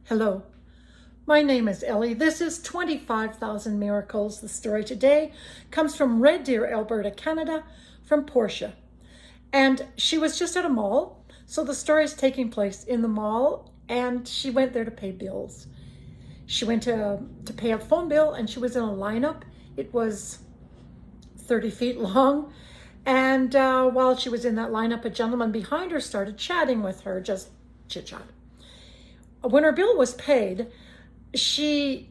Hello, my name is Ellie. This is 25,000 Miracles. The story today comes from Red Deer, Alberta, Canada, from Portia. And she was just at a mall, so the story is taking place in the mall, and she went there to pay bills. She went to pay a phone bill, and she was in a lineup. It was 30 feet long. And while she was in that lineup, a gentleman behind her started chatting with her, just chit-chat. When her bill was paid, she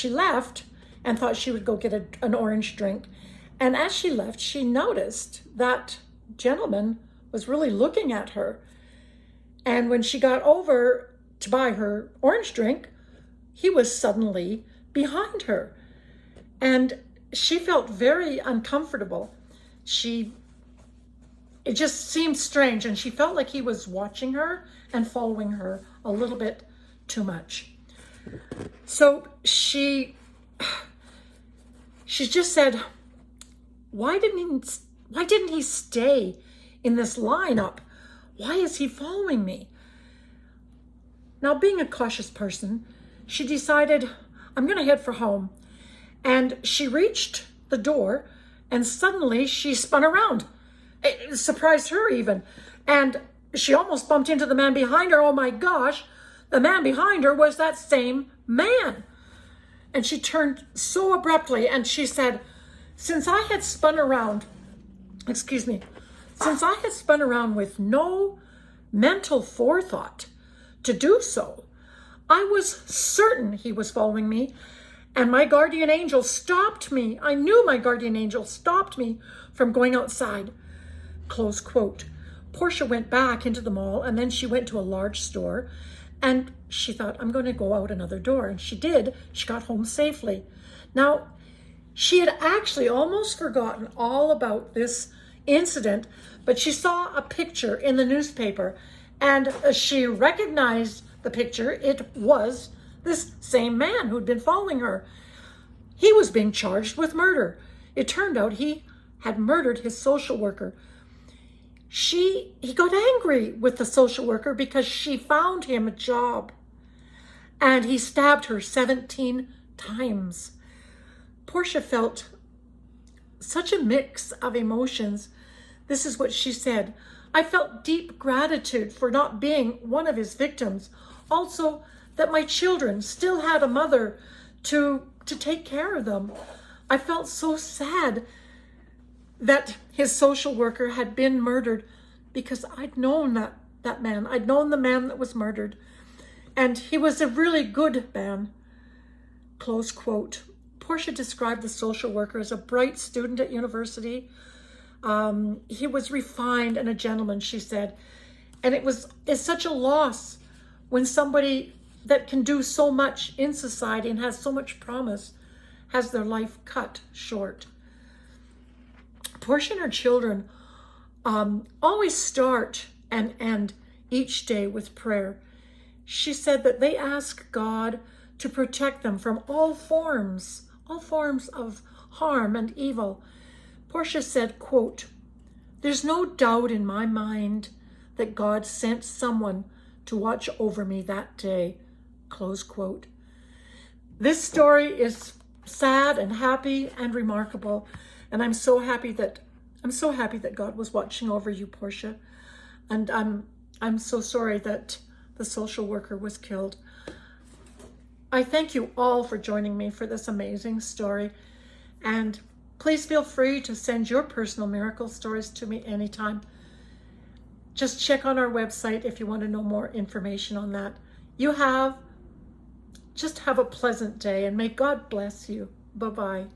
left and thought she would go get an orange drink. And as she left, she noticed that gentleman was really looking at her. And when she got over to buy her orange drink, he was suddenly behind her. And she felt very uncomfortable. It just seemed strange, and she felt like he was watching her and following her a little bit too much. So she just said, why didn't he stay in this lineup? Why is he following me? Now, being a cautious person, she decided, I'm going to head for home. And she reached the door, and suddenly she spun around. It surprised her even. And she almost bumped into the man behind her. Oh my gosh, the man behind her was that same man. And she turned so abruptly and she said, since I had spun around with no mental forethought to do so, I was certain he was following me, and my guardian angel stopped me. I knew my guardian angel stopped me from going outside. Close quote. Portia went back into the mall, and then she went to a large store, and she thought, I'm going to go out another door. And she did. She got home safely. Now, she had actually almost forgotten all about this incident, but she saw a picture in the newspaper, and she recognized the picture. It was this same man who'd been following her. He was being charged with murder. It turned out he had murdered his social worker. He got angry with the social worker because she found him a job, and he stabbed her 17 times. Portia felt such a mix of emotions. This is what she said. I felt deep gratitude for not being one of his victims. Also, that my children still had a mother to take care of them. I felt so sad that his social worker had been murdered, because I'd known that man. I'd known the man that was murdered, and he was a really good man. Close quote. Portia described the social worker as a bright student at university. He was refined and a gentleman, she said. And it's such a loss when somebody that can do so much in society and has so much promise has their life cut short. Portia and her children always start and end each day with prayer. She said that they ask God to protect them from all forms of harm and evil. Portia said, quote, there's no doubt in my mind that God sent someone to watch over me that day, close quote. This story is sad and happy and remarkable, and I'm so happy that God was watching over you, Portia. And I'm so sorry that the social worker was killed. I thank you all for joining me for this amazing story. And please feel free to send your personal miracle stories to me anytime. Just check on our website if you want to know more information on that. Just have a pleasant day, and may God bless you. Bye-bye.